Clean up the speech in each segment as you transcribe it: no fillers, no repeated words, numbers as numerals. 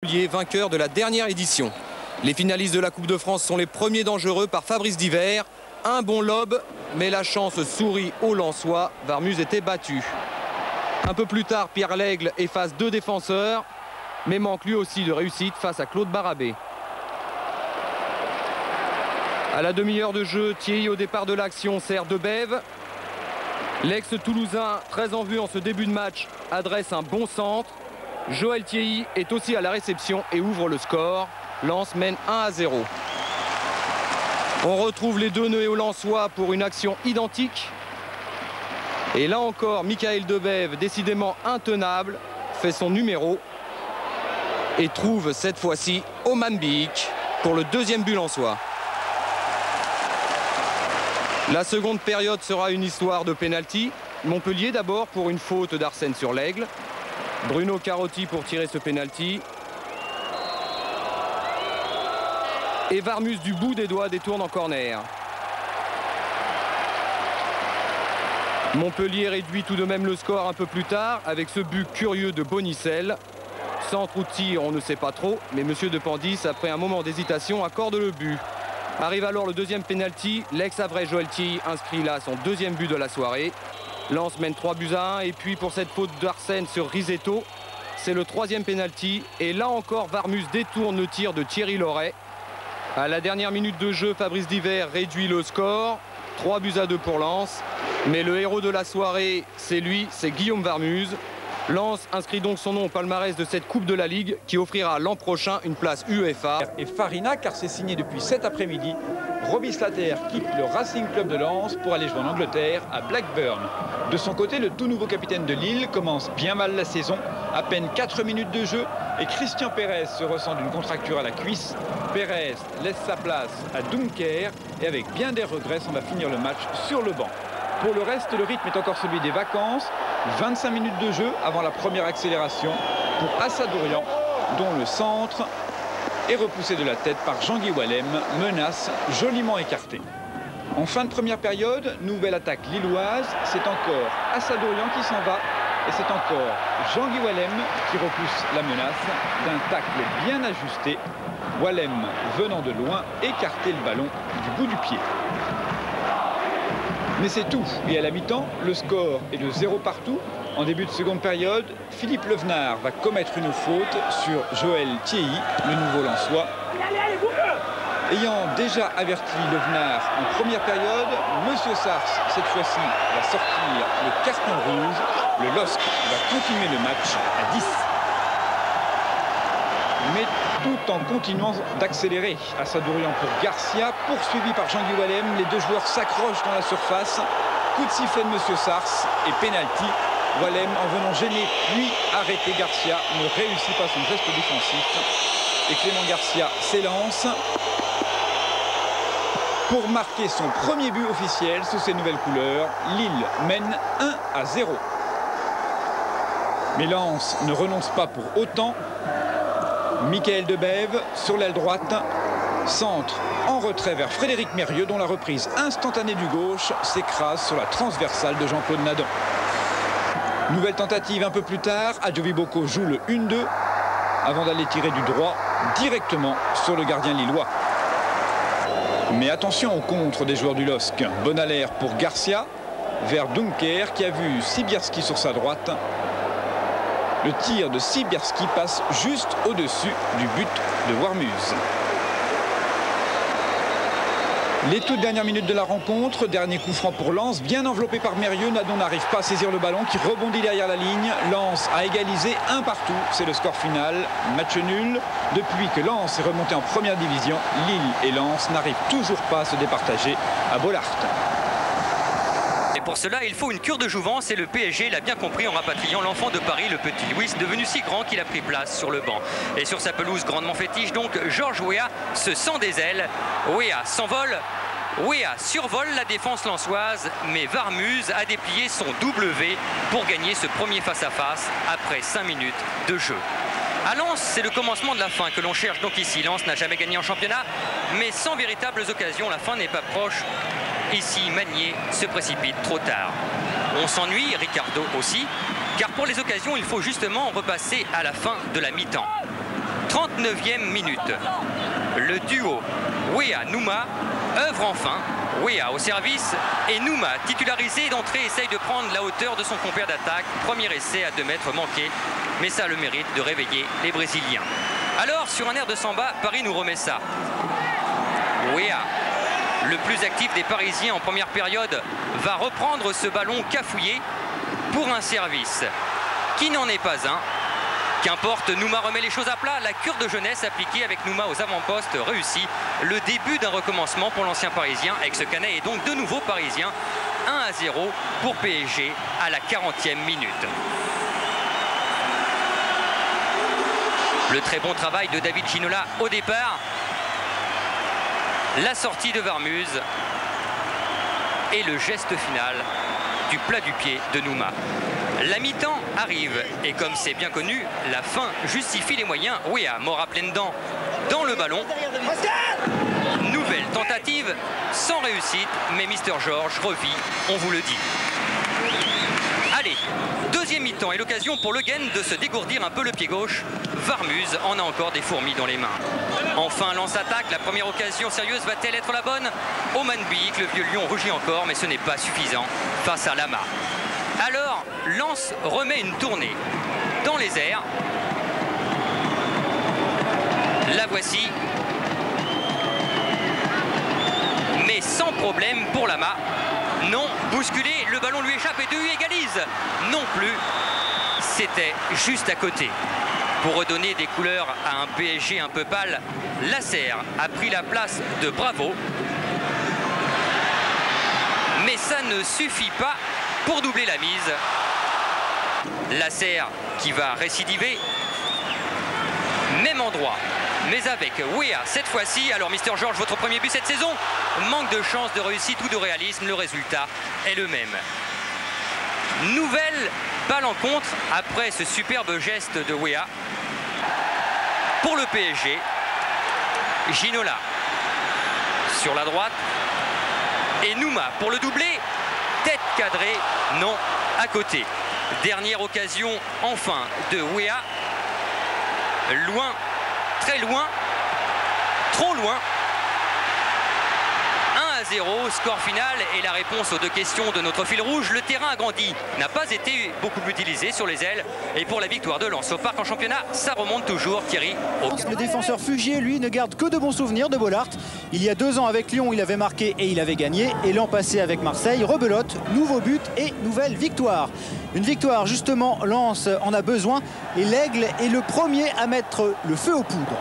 Vainqueur de la dernière édition. Les finalistes de la Coupe de France sont les premiers dangereux par Fabrice Divert. Un bon lob, mais la chance sourit aux Lensois. Varmuz était battu. Un peu plus tard, Pierre Lègle efface deux défenseurs, mais manque lui aussi de réussite face à Claude Barabé. À la demi-heure de jeu, Thierry au départ de l'action sert de bève. L'ex-Toulousain, très en vue en ce début de match, adresse un bon centre. Joël Thierry est aussi à la réception et ouvre le score. Lens mène 1-0. On retrouve les deux Néo-Lensois pour une action identique. Et là encore, Michael Debève, décidément intenable, fait son numéro et trouve cette fois-ci Oman Biyik pour le deuxième but lensois. La seconde période sera une histoire de pénalty. Montpellier d'abord pour une faute d'Arsène sur l'Aigle. Bruno Carotti pour tirer ce pénalty. Et Varmuz du bout des doigts détourne en corner. Montpellier réduit tout de même le score un peu plus tard avec ce but curieux de Bonicel. Centre ou tir, on ne sait pas trop, mais M. Dependis, après un moment d'hésitation, accorde le but. Arrive alors le deuxième pénalty. L'ex-Havrais Joël Thierry inscrit là son deuxième but de la soirée. Lens mène 3-1 et puis pour cette faute d'Arsène sur Risetto, c'est le troisième pénalty. Et là encore, Varmuz détourne le tir de Thierry Loret. À la dernière minute de jeu, Fabrice Divert réduit le score. 3-2 pour Lens. Mais le héros de la soirée, c'est lui, c'est Guillaume Varmuz. Lens inscrit donc son nom au palmarès de cette Coupe de la Ligue qui offrira l'an prochain une place UEFA. Et Farina, car c'est signé depuis cet après-midi. Roby Slater quitte le Racing Club de Lens pour aller jouer en Angleterre à Blackburn. De son côté, le tout nouveau capitaine de Lille commence bien mal la saison. À peine 4 minutes de jeu et Christian Pérez se ressent d'une contracture à la cuisse. Pérez laisse sa place à Dunkerque et avec bien des regrets, on va finir le match sur le banc. Pour le reste, le rythme est encore celui des vacances. 25 minutes de jeu avant la première accélération pour Assadourian, dont le centre est repoussé de la tête par Jean-Guy Wallem, menace joliment écartée. En fin de première période, nouvelle attaque lilloise. C'est encore Assadourian qui s'en va et c'est encore Jean-Guy Wallem qui repousse la menace d'un tacle bien ajusté. Wallem venant de loin écarter le ballon du bout du pied. Mais c'est tout. Et à la mi-temps, le score est de 0 partout. En début de seconde période, Philippe Levenard va commettre une faute sur Joël Thierry, le nouveau Lensois. Ayant déjà averti Levenard en première période, Monsieur Sars, cette fois-ci, va sortir le carton rouge. Le LOSC va continuer le match à 10. Mais tout en continuant d'accélérer. Assadourian pour Garcia, poursuivi par Jean-Guy Wallem. Les deux joueurs s'accrochent dans la surface. Coup de sifflet de Monsieur Sars et pénalty. Wallem, en venant gêner puis arrêter Garcia, ne réussit pas son geste défensif. Et Clément Garcia s'élance pour marquer son premier but officiel sous ses nouvelles couleurs. Lille mène 1-0. Mais Lens ne renonce pas pour autant. Michael Debève sur l'aile droite, centre en retrait vers Frédéric Mérieux, dont la reprise instantanée du gauche s'écrase sur la transversale de Jean-Claude Nadon. Nouvelle tentative un peu plus tard, Adjovi Boko joue le 1-2 avant d'aller tirer du droit directement sur le gardien lillois. Mais attention au contre des joueurs du LOSC. Bon alerte pour Garcia vers Dunkerque qui a vu Sibierski sur sa droite. Le tir de Sibierski passe juste au-dessus du but de Warmuz. Les toutes dernières minutes de la rencontre, dernier coup franc pour Lens, bien enveloppé par Mérieux. Nadon n'arrive pas à saisir le ballon qui rebondit derrière la ligne. Lens a égalisé 1 partout, c'est le score final. Match nul. Depuis que Lens est remonté en première division, Lille et Lens n'arrivent toujours pas à se départager à Bollaert. Et pour cela, il faut une cure de jouvence et le PSG l'a bien compris en rapatriant l'enfant de Paris, le petit Louis, devenu si grand qu'il a pris place sur le banc. Et sur sa pelouse grandement fétiche, donc, Georges Weah se sent des ailes. Weah s'envole. Weah survole la défense lensoise, mais Varmuz a déplié son W pour gagner ce premier face-à-face après 5 minutes de jeu. À Lens, c'est le commencement de la fin que l'on cherche donc ici. Lens n'a jamais gagné en championnat, mais sans véritables occasions, la fin n'est pas proche. Ici, Magnier se précipite trop tard. On s'ennuie, Ricardo aussi, car pour les occasions, il faut justement repasser à la fin de la mi-temps. 39e minute. Le duo Weah-Nouma œuvre enfin. Weah au service et Nouma, titularisé d'entrée, essaye de prendre la hauteur de son compère d'attaque. Premier essai à 2 mètres manqué, mais ça a le mérite de réveiller les Brésiliens. Alors, sur un air de samba, Paris nous remet ça. Weah, le plus actif des Parisiens en première période, va reprendre ce ballon cafouillé pour un service qui n'en est pas un. Qu'importe, Nouma remet les choses à plat. La cure de jeunesse appliquée avec Nouma aux avant-postes réussit. Le début d'un recommencement pour l'ancien Parisien. Avec ce Canet est donc de nouveau Parisien. 1-0 pour PSG à la 40e minute. Le très bon travail de David Ginola au départ. La sortie de Varmuz. Et le geste final du plat du pied de Nouma. La mi-temps arrive et comme c'est bien connu, la fin justifie les moyens. Weah, mort à pleines dents dans le ballon. Nouvelle tentative sans réussite, mais Mister George revit, on vous le dit. Allez, deuxième mi-temps et l'occasion pour Le Guen de se dégourdir un peu le pied gauche. Varmuz en a encore des fourmis dans les mains. Enfin, lance-attaque, la première occasion sérieuse va-t-elle être la bonne? Oman Biyik, le vieux lion rugit encore, mais ce n'est pas suffisant face à Lama. Alors, Lens remet une tournée dans les airs. La voici. Mais sans problème pour Lama. Non, bousculé, le ballon lui échappe et De Hu égalise. Non plus, c'était juste à côté. Pour redonner des couleurs à un PSG un peu pâle, Lasser a pris la place de Bravo. Mais ça ne suffit pas pour doubler la mise. Lasser qui va récidiver. Même endroit, mais avec Weah cette fois-ci. Alors Mister George, votre premier but cette saison. Manque de chance, de réussite ou de réalisme, le résultat est le même. Nouvelle balle en contre après ce superbe geste de Weah. Pour le PSG, Ginola sur la droite et Nouma pour le doublé. Tête cadrée, non, à côté. Dernière occasion enfin de Weah. Loin, très loin, trop loin. 1-0, score final et la réponse aux 2 questions de notre fil rouge. Le terrain agrandi n'a pas été beaucoup utilisé sur les ailes. Et pour la victoire de Lens au Parc en championnat, ça remonte toujours, Thierry. Le défenseur Fugier, lui, ne garde que de bons souvenirs de Bollaert. Il y a 2 ans avec Lyon, il avait marqué et il avait gagné. Et l'an passé avec Marseille, rebelote, nouveau but et nouvelle victoire. Une victoire, justement, Lens en a besoin. Et l'Aigle est le premier à mettre le feu aux poudres.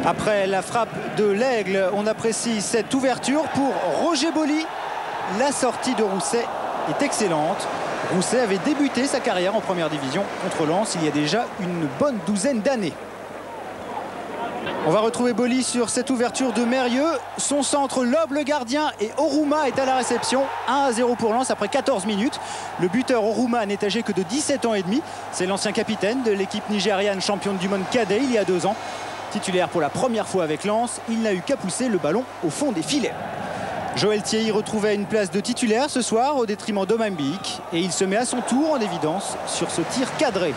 Après la frappe de l'Aigle, on apprécie cette ouverture pour Roger Boly. La sortie de Rousset est excellente. Rousset avait débuté sa carrière en première division contre Lens il y a déjà une bonne douzaine d'années. On va retrouver Boly sur cette ouverture de Mérieux. Son centre lobe le gardien et Oruma est à la réception. 1-0 pour Lens après 14 minutes. Le buteur Oruma n'est âgé que de 17 ans et demi. C'est l'ancien capitaine de l'équipe nigériane championne du monde cadet il y a 2 ans. Titulaire pour la première fois avec Lens, il n'a eu qu'à pousser le ballon au fond des filets. Joël Thierry retrouvait une place de titulaire ce soir au détriment d'Oman Biyik et il se met à son tour en évidence sur ce tir cadré.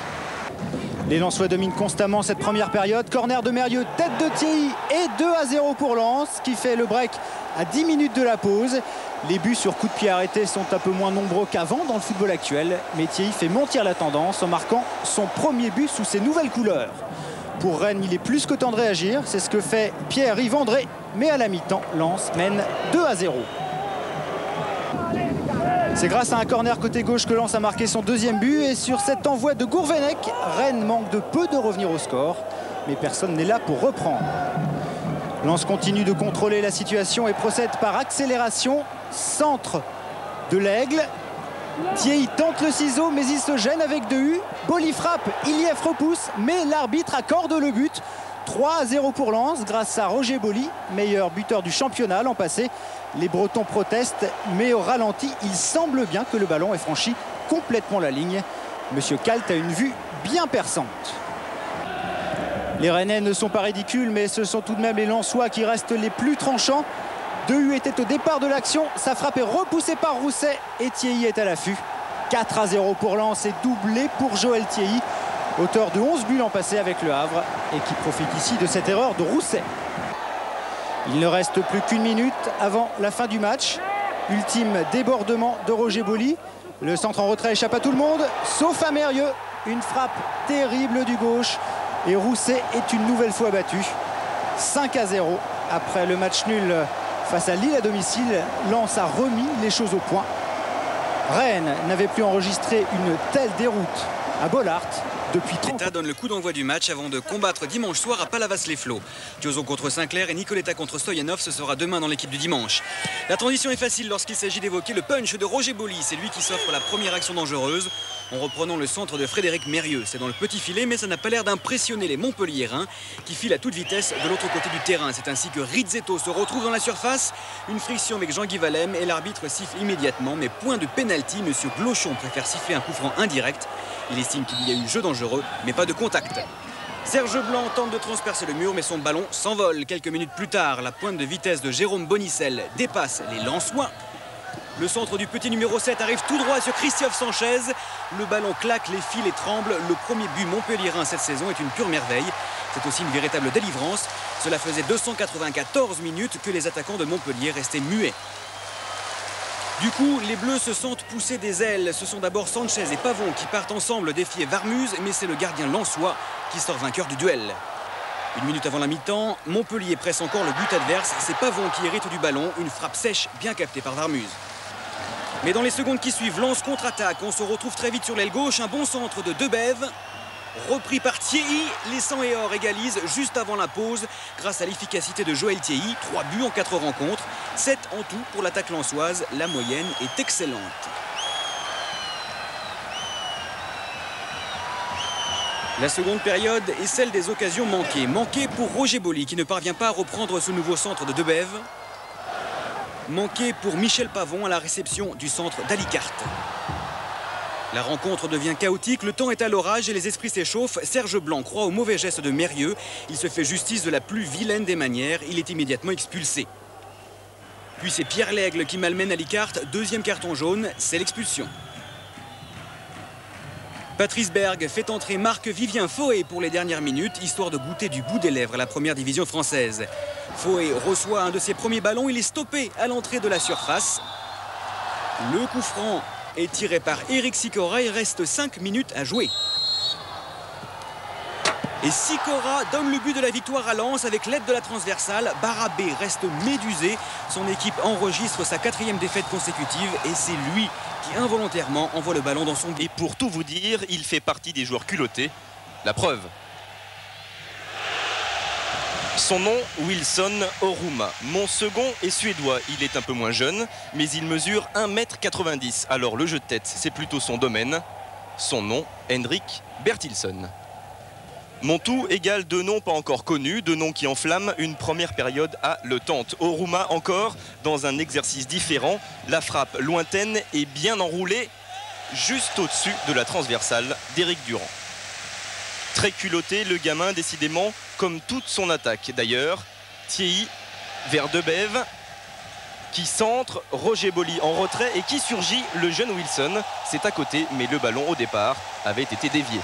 Les Lensois dominent constamment cette première période. Corner de Mérieux, tête de Thierry et 2-0 pour Lens qui fait le break à 10 minutes de la pause. Les buts sur coup de pied arrêtés sont un peu moins nombreux qu'avant dans le football actuel, mais Thierry fait monter la tendance en marquant son premier but sous ses nouvelles couleurs. Pour Rennes, il est plus que temps de réagir. C'est ce que fait Pierre-Yves André. Mais à la mi-temps, Lens mène 2-0. C'est grâce à un corner côté gauche que Lens a marqué son 2e but. Et sur cet envoi de Gourvenec, Rennes manque de peu de revenir au score. Mais personne n'est là pour reprendre. Lens continue de contrôler la situation et procède par accélération. Centre de l'Aigle. Thierry tente le ciseau mais il se gêne avec De Hu. Boly frappe, Ilief repousse mais l'arbitre accorde le but. 3-0 pour Lens grâce à Roger Boly, meilleur buteur du championnat l'an passé. Les Bretons protestent mais au ralenti il semble bien que le ballon ait franchi complètement la ligne. Monsieur Kalt a une vue bien perçante. Les Rennais ne sont pas ridicules mais ce sont tout de même les Lensois qui restent les plus tranchants. De Hu était au départ de l'action, sa frappe est repoussée par Rousset et Thierry est à l'affût. 4-0 pour Lens et doublé pour Joël Thierry. auteur de 11 buts l'an passé avec le Havre et qui profite ici de cette erreur de Rousset. Il ne reste plus qu'une minute avant la fin du match. Ultime débordement de Roger Boly. Le centre en retrait échappe à tout le monde, sauf à Mérieux. Une frappe terrible du gauche. Et Rousset est une nouvelle fois battu. 5-0 après le match nul face à Lille à domicile. Lens a remis les choses au point. Rennes n'avait plus enregistré une telle déroute à Bollaert depuis 30 ans. L'État donne le coup d'envoi du match avant de combattre dimanche soir à Palavas-les-Flots. Thiozo contre Sinclair et Nicoletta contre Stoyanov, ce sera demain dans l'équipe du dimanche. La transition est facile lorsqu'il s'agit d'évoquer le punch de Roger Boly. C'est lui qui s'offre la première action dangereuse en reprenant le centre de Frédéric Mérieux. C'est dans le petit filet, mais ça n'a pas l'air d'impressionner les Montpelliérains qui filent à toute vitesse de l'autre côté du terrain. C'est ainsi que Rizzetto se retrouve dans la surface. Une friction avec Jean-Guy Valem et l'arbitre siffle immédiatement. Mais point de pénalty, monsieur Glochon préfère siffler un coup franc indirect. Il estime qu'il y a eu jeu dangereux, mais pas de contact. Serge Blanc tente de transpercer le mur, mais son ballon s'envole. Quelques minutes plus tard, la pointe de vitesse de Jérôme Bonicel dépasse les Lensois. Le centre du petit numéro 7 arrive tout droit sur Christophe Sanchez. Le ballon claque, les fils et tremble. Le premier but montpelliérain cette saison est une pure merveille. C'est aussi une véritable délivrance. Cela faisait 294 minutes que les attaquants de Montpellier restaient muets. Du coup, les Bleus se sentent pousser des ailes. Ce sont d'abord Sanchez et Pavon qui partent ensemble défier Varmuz, mais c'est le gardien lensois qui sort vainqueur du duel. Une minute avant la mi-temps, Montpellier presse encore le but adverse. C'est Pavon qui hérite du ballon, une frappe sèche bien captée par Varmuz. Mais dans les secondes qui suivent, Lens contre-attaque. On se retrouve très vite sur l'aile gauche. Un bon centre de Debève. Repris par Thierry, les 100 et or égalisent juste avant la pause grâce à l'efficacité de Joël Thierry. 3 buts en 4 rencontres, 7 en tout pour l'attaque lensoise. La moyenne est excellente. La seconde période est celle des occasions manquées. Manquée pour Roger Boly qui ne parvient pas à reprendre ce nouveau centre de Debève. Manquée pour Michel Pavon à la réception du centre d'Alicart. La rencontre devient chaotique, le temps est à l'orage et les esprits s'échauffent. Serge Blanc croit au mauvais geste de Mérieux. Il se fait justice de la plus vilaine des manières. Il est immédiatement expulsé. Puis c'est Pierre Lègle qui malmène Alicart. Deuxième carton jaune, c'est l'expulsion. Patrice Berg fait entrer Marc-Vivien Foé pour les dernières minutes, histoire de goûter du bout des lèvres à la première division française. Foé reçoit un de ses premiers ballons, il est stoppé à l'entrée de la surface. Le coup franc est tiré par Eric Sicora, il reste 5 minutes à jouer. Et Sicora donne le but de la victoire à Lens avec l'aide de la transversale. Barabé reste médusé, son équipe enregistre sa 4e défaite consécutive et c'est lui qui involontairement envoie le ballon dans son but. Et pour tout vous dire, il fait partie des joueurs culottés. La preuve. Son nom, Wilson Oruma. Mon second est suédois. Il est un peu moins jeune, mais il mesure 1,90 m. Alors le jeu de tête, c'est plutôt son domaine. Son nom, Henrik Bertilsson. Mon tout égale 2 noms pas encore connus, 2 noms qui enflamment une première période haletante. Oruma encore dans un exercice différent. La frappe lointaine et bien enroulée juste au-dessus de la transversale d'Éric Durand. Très culotté, le gamin, décidément, comme toute son attaque. D'ailleurs, Thierry vers Debève, qui centre, Roger Boly en retrait et qui surgit, le jeune Wilson. C'est à côté, mais le ballon au départ avait été dévié.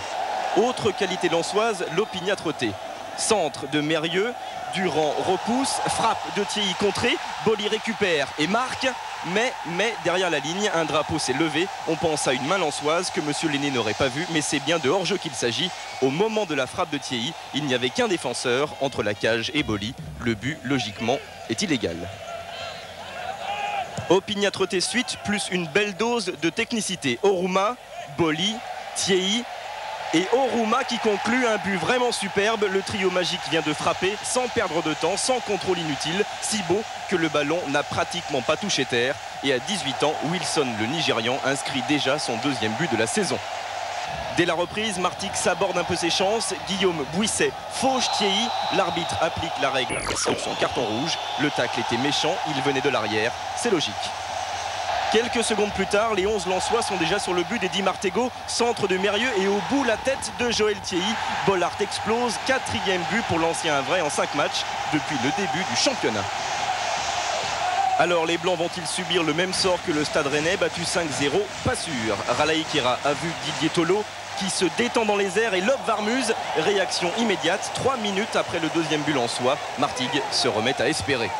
Autre qualité lensoise, l'opiniâtreté. Centre de Mérieux, Durand repousse, frappe de Thierry contrée, Boly récupère et marque. Mais derrière la ligne, un drapeau s'est levé. On pense à une main lensoise que monsieur Lenné n'aurait pas vue, mais c'est bien de hors-jeu qu'il s'agit. Au moment de la frappe de Thierry, il n'y avait qu'un défenseur entre la cage et Boly. Le but, logiquement, est illégal. Opiniâtreté suite, plus une belle dose de technicité. Oruma, Boly, Thierry et Oruma qui conclut un but vraiment superbe. Le trio magique vient de frapper sans perdre de temps, sans contrôle inutile. Si beau que le ballon n'a pratiquement pas touché terre. Et à 18 ans, Wilson, le Nigérian, inscrit déjà son 2e but de la saison. Dès la reprise, Martix s'aborde un peu ses chances. Guillaume Bouisset fauche Thierry. L'arbitre applique la règle sur son carton rouge. Le tacle était méchant, il venait de l'arrière. C'est logique. Quelques secondes plus tard, les 11 Lensois sont déjà sur le but d'Eddy Martégo, centre de Mérieux et au bout la tête de Joël Thierry. Bollaert explose, 4e but pour l'ancien Havrais en 5 matchs depuis le début du championnat. Alors les Blancs vont-ils subir le même sort que le Stade Rennais, battu 5-0? Pas sûr. Ralaï Kera a vu Didier Tolo qui se détend dans les airs et lobe Varmuz. Réaction immédiate, 3 minutes après le deuxième but lensois. Martigues se remet à espérer.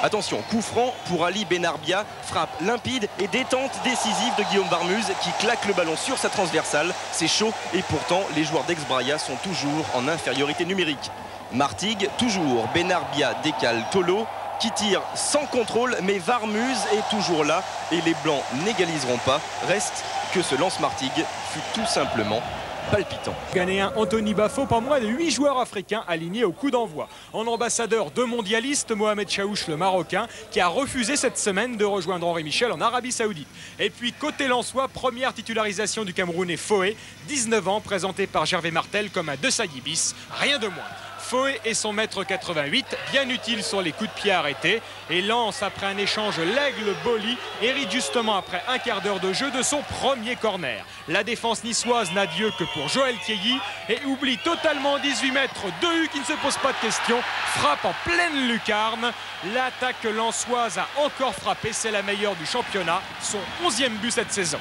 Attention, coup franc pour Ali Benarbia, frappe limpide et détente décisive de Guillaume Varmuz qui claque le ballon sur sa transversale. C'est chaud et pourtant les joueurs d'Aix-Braia sont toujours en infériorité numérique. Martigues, toujours, Benarbia décale Tolo qui tire sans contrôle, mais Varmuz est toujours là et les Blancs n'égaliseront pas. Reste que ce lance Martigues fut tout simplement palpitant. Ghanéen Anthony Bafo, pas moins de 8 joueurs africains alignés au coup d'envoi. En ambassadeur de mondialistes, Mohamed Chaouch, le Marocain, qui a refusé cette semaine de rejoindre Henri Michel en Arabie Saoudite. Et puis côté lensois, première titularisation du Camerounais Foé, 19 ans, présenté par Gervais Martel comme un Desailly bis, rien de moins. Foé et son mètre 88, bien utile sur les coups de pied arrêtés, et lance après un échange l'Aigle-Boli, hérite justement après un quart d'heure de jeu de son premier corner. La défense niçoise n'a Dieu que pour Joël Thiégy et oublie totalement 18 mètres, 2 qui ne se pose pas de question, frappe en pleine lucarne. L'attaque lensoise a encore frappé, c'est la meilleure du championnat, son 11e but cette saison.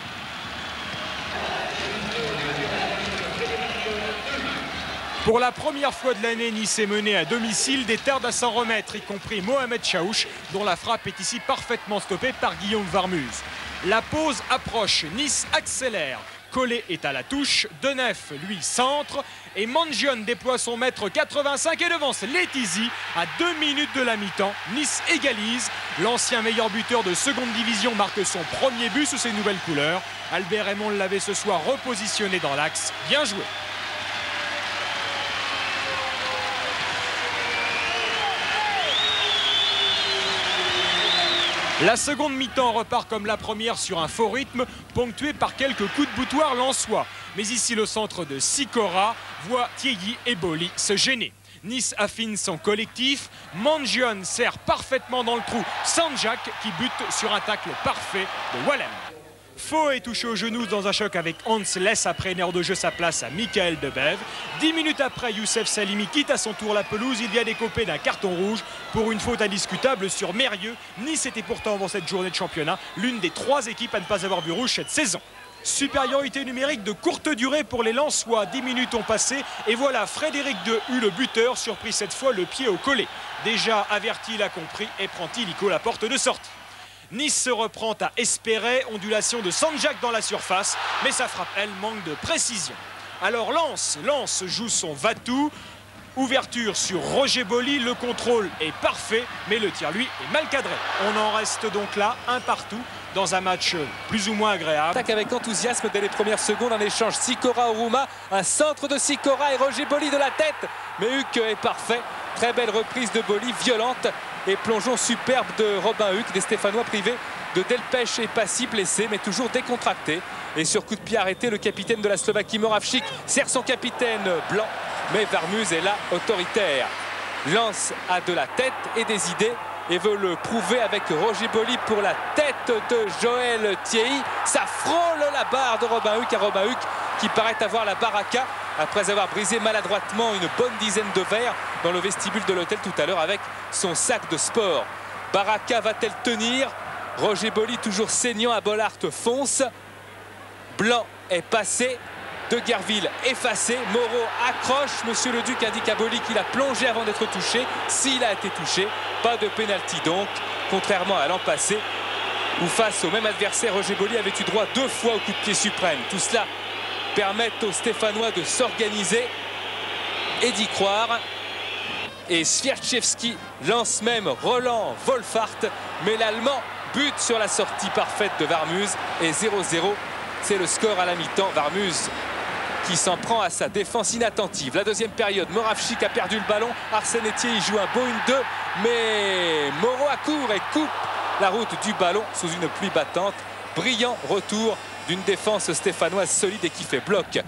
Pour la première fois de l'année, Nice est mené à domicile, des tardes à s'en remettre, y compris Mohamed Chaouch, dont la frappe est ici parfaitement stoppée par Guillaume Varmuz. La pause approche, Nice accélère. Collet est à la touche, Denef, lui, centre, et Mangion déploie son mètre 85 et devance Letizy à 2 minutes de la mi-temps. Nice égalise. L'ancien meilleur buteur de seconde division marque son premier but sous ses nouvelles couleurs. Albert Raymond l'avait ce soir repositionné dans l'axe. Bien joué. La seconde mi-temps repart comme la première sur un faux rythme, ponctué par quelques coups de boutoir lensois. Mais ici, le centre de Sikora voit Thiégy et Boli se gêner. Nice affine son collectif. Mangion sert parfaitement dans le trou Sanjak qui bute sur un tacle parfait de Wallem. Faux est touché au genou dans un choc avec Hans, laisse après une heure de jeu sa place à Michael Debev. 10 minutes après, Youssef Salimi quitte à son tour la pelouse. Il vient d'écoper d'un carton rouge pour une faute indiscutable sur Mérieux. Nice était pourtant dans cette journée de championnat l'une des 3 équipes à ne pas avoir vu rouge cette saison. Supériorité numérique de courte durée pour les Lensois. 10 minutes ont passé et voilà Frédéric Dehu, le buteur, surpris cette fois le pied au collet. Déjà averti, il a compris et prend illico la porte de sortie. Nice se reprend à espérer, ondulation de Sanjak dans la surface, mais sa frappe, elle, manque de précision. Alors Lens joue son va-tout, ouverture sur Roger Boli, le contrôle est parfait, mais le tir, lui, est mal cadré. On en reste donc là, un partout, dans un match plus ou moins agréable. Attaque avec enthousiasme dès les premières secondes, un échange Sikora-Oruma, un centre de Sikora et Roger Boli de la tête, mais Huck est parfait. Très belle reprise de Boli, violente, et plongeon superbe de Robin Huck, des Stéphanois privés de Delpech et Passy, blessé mais toujours décontracté. Et sur coup de pied arrêté, le capitaine de la Slovaquie, Moravchik, sert son capitaine blanc, mais Varmuz est là, autoritaire. Lens a de la tête et des idées et veut le prouver avec Roger Boli pour la tête de Joël Thiéhy. Ça frôle la barre de Robin Huck, à Robin Huck qui paraît avoir la baraka après avoir brisé maladroitement une bonne dizaine de verres dans le vestibule de l'hôtel tout à l'heure avec son sac de sport. Baraka va-t-elle tenir? Roger Boli toujours saignant à Bollard fonce. Blanc est passé. De Guerville effacé. Moreau accroche. Monsieur le Duc indique à Boli qu'il a plongé avant d'être touché. S'il a été touché, pas de pénalty donc, contrairement à l'an passé où face au même adversaire, Roger Boli avait eu droit 2 fois au coup de pied suprême. Tout cela permet aux Stéphanois de s'organiser et d'y croire. Et Swiatkowski lance même Roland Wolfhard, mais l'Allemand bute sur la sortie parfaite de Varmuz et 0-0. C'est le score à la mi-temps. Varmuz qui s'en prend à sa défense inattentive. La deuxième période, Moravchik a perdu le ballon. Arsène Etier il joue un beau 1-2, mais Moreau accourt et coupe la route du ballon sous une pluie battante. Brillant retour d'une défense stéphanoise solide et qui fait bloc.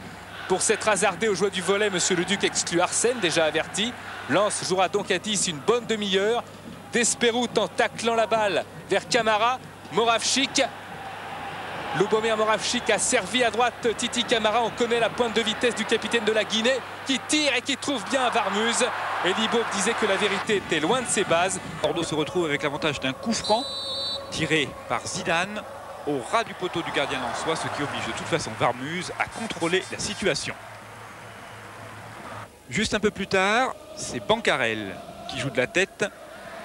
Pour s'être hasardé au joueur du volet, monsieur le Duc exclut Arsène, déjà averti. Lens jouera donc à 10 une bonne demi-heure. Desperout en taclant la balle vers Camara. Moravchik. Lubomir Moravchik a servi à droite Titi Camara. On connaît la pointe de vitesse du capitaine de la Guinée qui tire et qui trouve bien Varmuz. Et Libo disait que la vérité était loin de ses bases. Bordeaux se retrouve avec l'avantage d'un coup franc tiré par Zidane. au ras du poteau du gardien lensois, ce qui oblige de toute façon Varmuse à contrôler la situation. Juste un peu plus tard, c'est Bancarel qui joue de la tête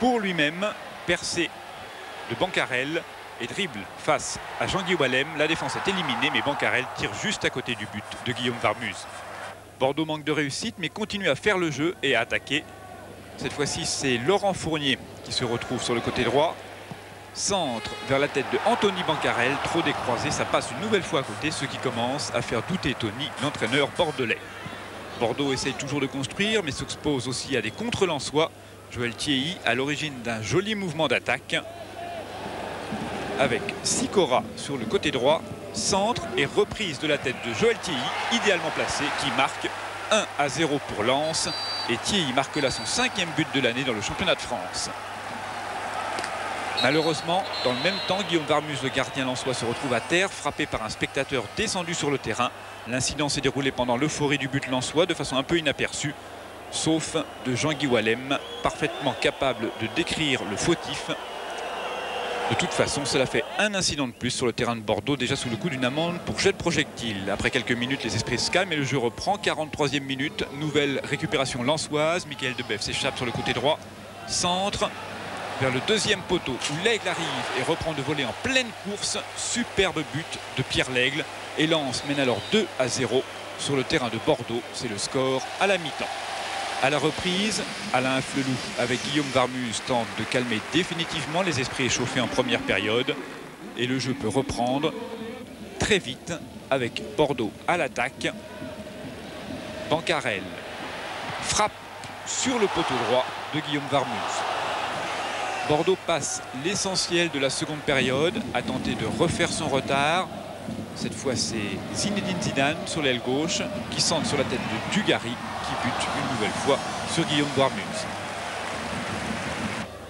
pour lui-même, percé de Bancarel et dribble face à Jean-Guy Wallem. La défense est éliminée, mais Bancarel tire juste à côté du but de Guillaume Varmuse. Bordeaux manque de réussite, mais continue à faire le jeu et à attaquer. Cette fois-ci, c'est Laurent Fournier qui se retrouve sur le côté droit. Centre vers la tête de Anthony Bancarel, trop décroisé, ça passe une nouvelle fois à côté, ce qui commence à faire douter Tony, l'entraîneur bordelais. Bordeaux essaye toujours de construire, mais s'expose aussi à des contre-lensois. Joël Thiéhy à l'origine d'un joli mouvement d'attaque avec Sikora sur le côté droit. Centre et reprise de la tête de Joël Thiéhy, idéalement placé, qui marque 1-0 pour Lens. Et Thiéhy marque là son 5e but de l'année dans le championnat de France. Malheureusement, dans le même temps, Guillaume Varmuse, le gardien lensois, se retrouve à terre, frappé par un spectateur descendu sur le terrain. L'incident s'est déroulé pendant l'euphorie du but lensois, de façon un peu inaperçue, sauf de Jean-Guy Wallem, parfaitement capable de décrire le fautif. De toute façon, cela fait un incident de plus sur le terrain de Bordeaux, déjà sous le coup d'une amende pour jet de projectile. Après quelques minutes, les esprits se calment et le jeu reprend. 43e minute, nouvelle récupération lensoise. Michael Debève s'échappe sur le côté droit. Centre vers le deuxième poteau où Lègle arrive et reprend de voler en pleine course. Superbe but de Pierre Lègle. Et Lens mène alors 2-0 sur le terrain de Bordeaux. C'est le score à la mi-temps. À la reprise, Alain Flelou avec Guillaume Varmuse tente de calmer définitivement les esprits échauffés en première période. Et le jeu peut reprendre très vite avec Bordeaux à l'attaque. Bancarel frappe sur le poteau droit de Guillaume Varmuse. Bordeaux passe l'essentiel de la seconde période à tenter de refaire son retard. Cette fois, c'est Zinedine Zidane sur l'aile gauche qui centre sur la tête de Dugarry qui bute une nouvelle fois sur Guillaume Varmuse.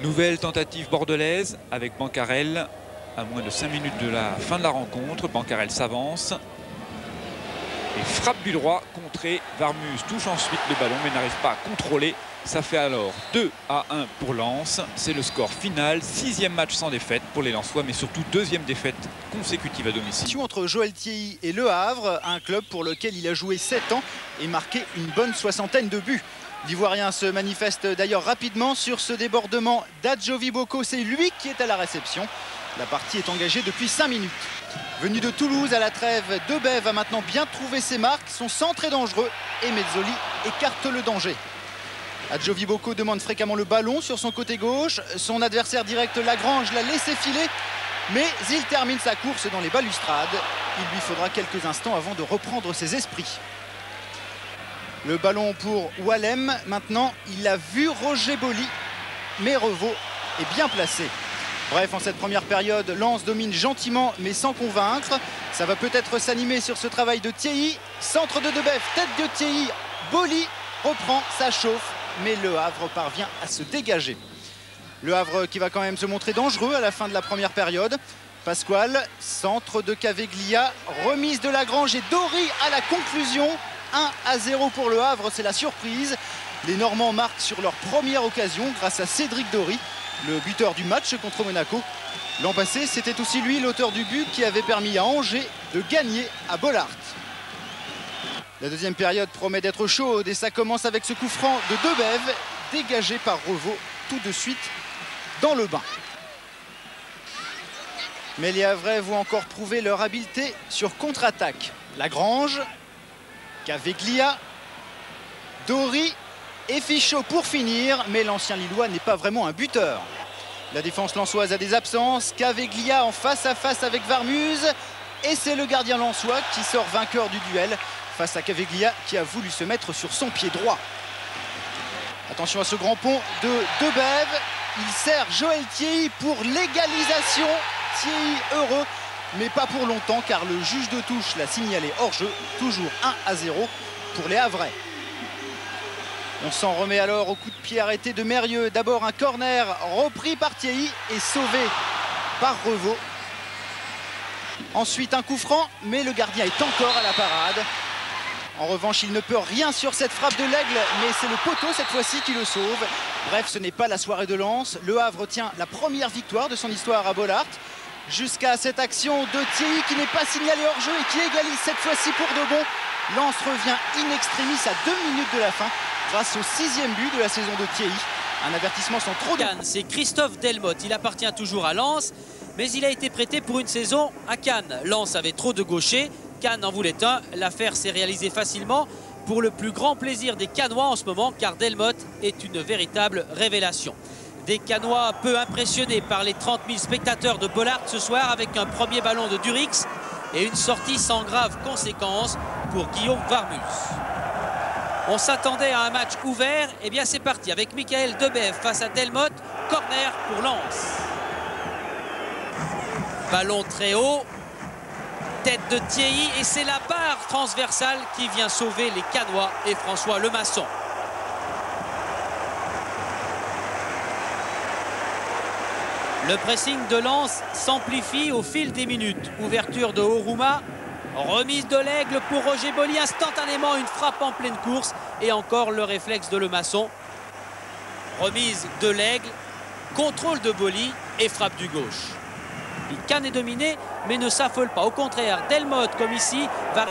Nouvelle tentative bordelaise avec Bancarel à moins de 5 minutes de la fin de la rencontre. Bancarel s'avance et frappe du droit, contré. Varmuse touche ensuite le ballon mais n'arrive pas à contrôler. Ça fait alors 2-1 pour Lens. C'est le score final. 6e match sans défaite pour les Lensois, mais surtout 2e défaite consécutive à domicile. Entre Joël Thiéhy et Le Havre, un club pour lequel il a joué 7 ans et marqué une bonne 60aine de buts. L'Ivoirien se manifeste d'ailleurs rapidement sur ce débordement d'Adjovi Boko. C'est lui qui est à la réception. La partie est engagée depuis 5 minutes. Venu de Toulouse à la trêve, Debève a maintenant bien trouvé ses marques. Son centre est dangereux et Mezzoli écarte le danger. Adjovi Boko demande fréquemment le ballon sur son côté gauche. Son adversaire direct Lagrange l'a laissé filer. Mais il termine sa course dans les balustrades. Il lui faudra quelques instants avant de reprendre ses esprits. Le ballon pour Wallem. Maintenant, il a vu Roger Boli. Mais Revaux est bien placé. Bref, en cette première période, Lens domine gentiment mais sans convaincre. Ça va peut-être s'animer sur ce travail de Thiéhy. Centre de Debève, tête de Thiéhy. Boli reprend, ça chauffe. Mais Le Havre parvient à se dégager. Le Havre qui va quand même se montrer dangereux à la fin de la première période. Pasquale, centre de Caveglia, remise de Lagrange et Dory à la conclusion. 1-0 pour Le Havre, c'est la surprise. Les Normands marquent sur leur première occasion grâce à Cédric Dory, le buteur du match contre Monaco. L'an passé, c'était aussi lui l'auteur du but qui avait permis à Angers de gagner à Bollaert. La deuxième période promet d'être chaude et ça commence avec ce coup franc de Debève, dégagé par Revaux tout de suite dans le bain. Mais les Havrais vont encore prouver leur habileté sur contre-attaque. Lagrange, Caveglia, Dory et Fichot pour finir, mais l'ancien Lillois n'est pas vraiment un buteur. La défense lensoise a des absences, Caveglia en face à face avec Varmuse et c'est le gardien lensois qui sort vainqueur du duel face à Caveglia qui a voulu se mettre sur son pied droit. Attention à ce grand pont de Debève. Il sert Joël Thiéhy pour l'égalisation. Thiéhy heureux, mais pas pour longtemps car le juge de touche l'a signalé hors jeu. Toujours 1-0 pour les Havrais. On s'en remet alors au coup de pied arrêté de Mérieux. D'abord un corner repris par Thiéhy et sauvé par Revaux. Ensuite un coup franc, mais le gardien est encore à la parade. En revanche, il ne peut rien sur cette frappe de l'Aigle, mais c'est le poteau cette fois-ci qui le sauve. Bref, ce n'est pas la soirée de Lens. Le Havre tient la première victoire de son histoire à Bollaert. jusqu'à cette action de Thierry qui n'est pas signalée hors jeu et qui égalise cette fois-ci pour de bon. Lens revient in extremis à 2 minutes de la fin grâce au 6e but de la saison de Thierry. Un avertissement sans trop de... C'est Christophe Delmotte, il appartient toujours à Lens, mais il a été prêté pour une saison à Cannes. Lens avait trop de gauchers, Cannes en voulait un, l'affaire s'est réalisée facilement pour le plus grand plaisir des Cannois en ce moment, car Delmotte est une véritable révélation. Des Cannois peu impressionnés par les 30 000 spectateurs de Bollaert ce soir avec un premier ballon de Durix et une sortie sans grave conséquence pour Guillaume Warmus. On s'attendait à un match ouvert, et bien c'est parti avec Michael Debève face à Delmotte, corner pour Lens. Ballon très haut, tête de Thierry et c'est la barre transversale qui vient sauver les Cannois et François Lemasson. Le pressing de Lens s'amplifie au fil des minutes. Ouverture de Oruma, remise de l'Aigle pour Roger Boly, instantanément une frappe en pleine course et encore le réflexe de Lemasson. Remise de l'Aigle, contrôle de Boly et frappe du gauche. Cannes est dominé mais ne s'affole pas. Au contraire, Delmotte comme ici va...